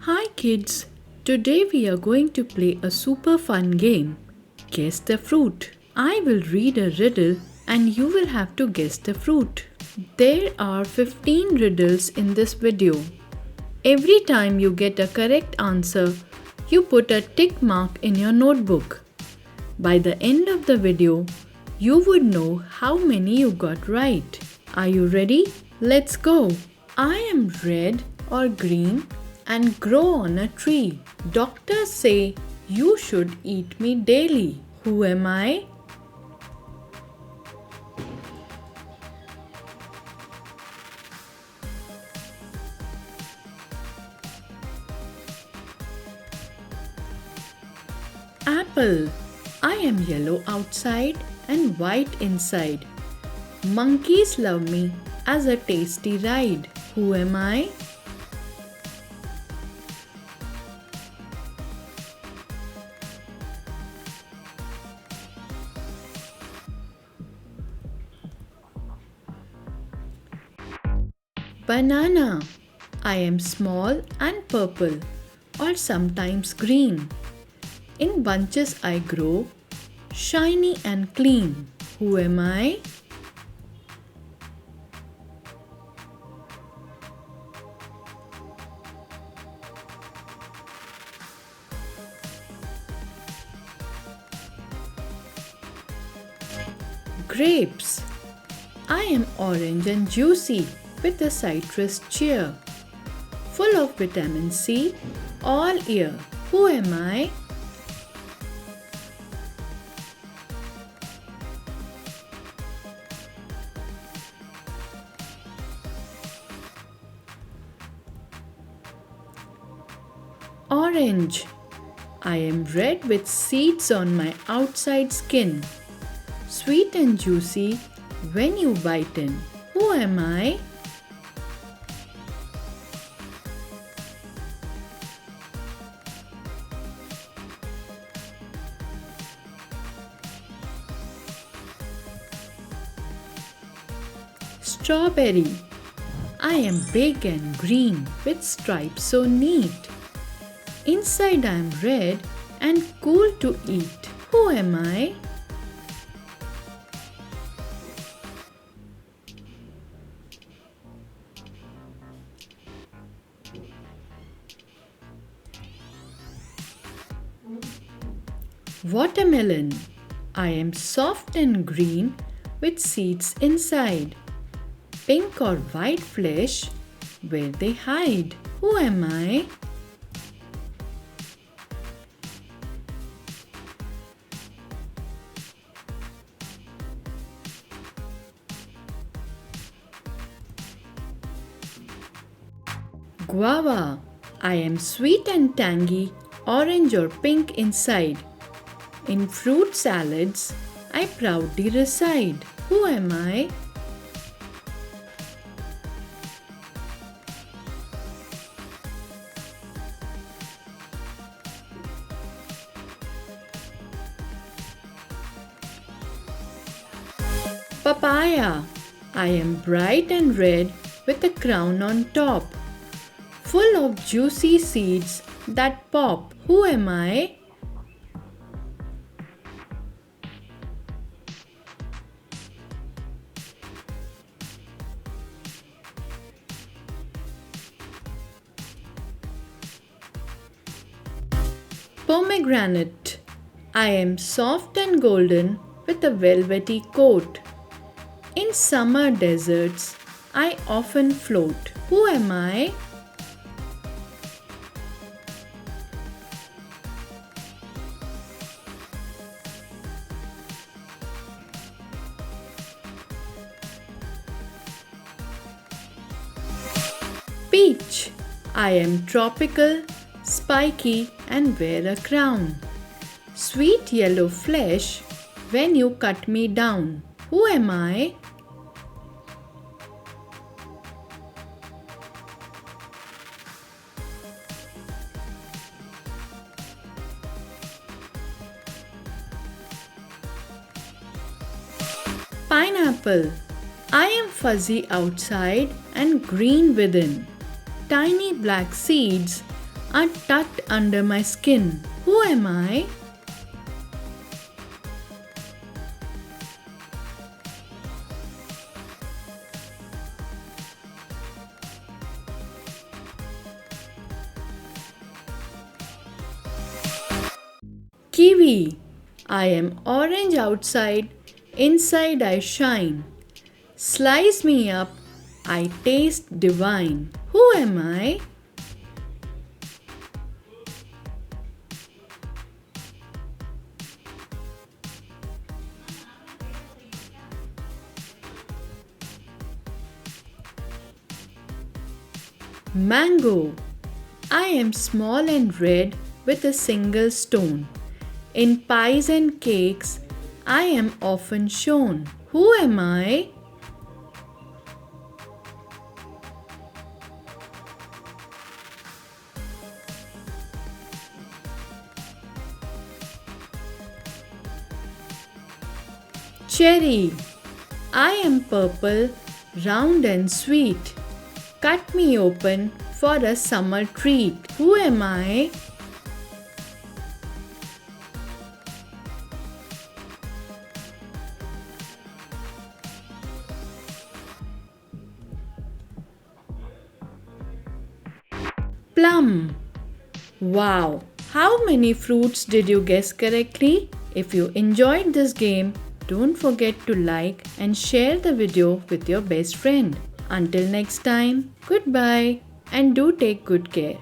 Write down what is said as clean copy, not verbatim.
Hi kids, today we are going to play a super fun game. Guess the fruit. I will read a riddle and you will have to guess the fruit. There are 15 riddles in this video. Every time you get a correct answer, you put a tick mark in your notebook. By the end of the video, you would know how many you got right. Are you ready? Let's go. I am red or green and grow on a tree. Doctors say you should eat me daily. Who am I? Apple. I am yellow outside and white inside. Monkeys love me as a tasty ride. Who am I? Banana. I am small and purple or sometimes green. In bunches I grow, shiny and clean. Who am I? Grapes. I am orange and juicy with a citrus cheer. Full of vitamin C, all year. Who am I? Orange. I am red with seeds on my outside skin. Sweet and juicy when you bite in. Who am I? Strawberry. I am big and green with stripes so neat. Inside I am red and cool to eat. Who am I? Watermelon. I am soft and green with seeds inside. Pink or white flesh, where they hide. Who am I? Guava. I am sweet and tangy, orange or pink inside. In fruit salads, I proudly reside. Who am I? Papaya. I am bright and red with a crown on top. Full of juicy seeds that pop. Who am I? Pomegranate. I am soft and golden with a velvety coat. In summer deserts, I often float. Who am I? Peach. I am tropical, spiky and wear a crown. Sweet yellow flesh when you cut me down. Who am I? Pineapple. I am fuzzy outside and green within. Tiny black seeds are tucked under my skin. Who am I? Kiwi. I am orange outside, inside I shine. Slice me up, I taste divine. Who am I? Mango. I am small and red with a single stone. In pies and cakes, I am often shown. Who am I? Cherry. I am purple, round and sweet. Cut me open for a summer treat. Who am I? Plum. Wow! How many fruits did you guess correctly? If you enjoyed this game, don't forget to like and share the video with your best friend. Until next time, goodbye and do take good care.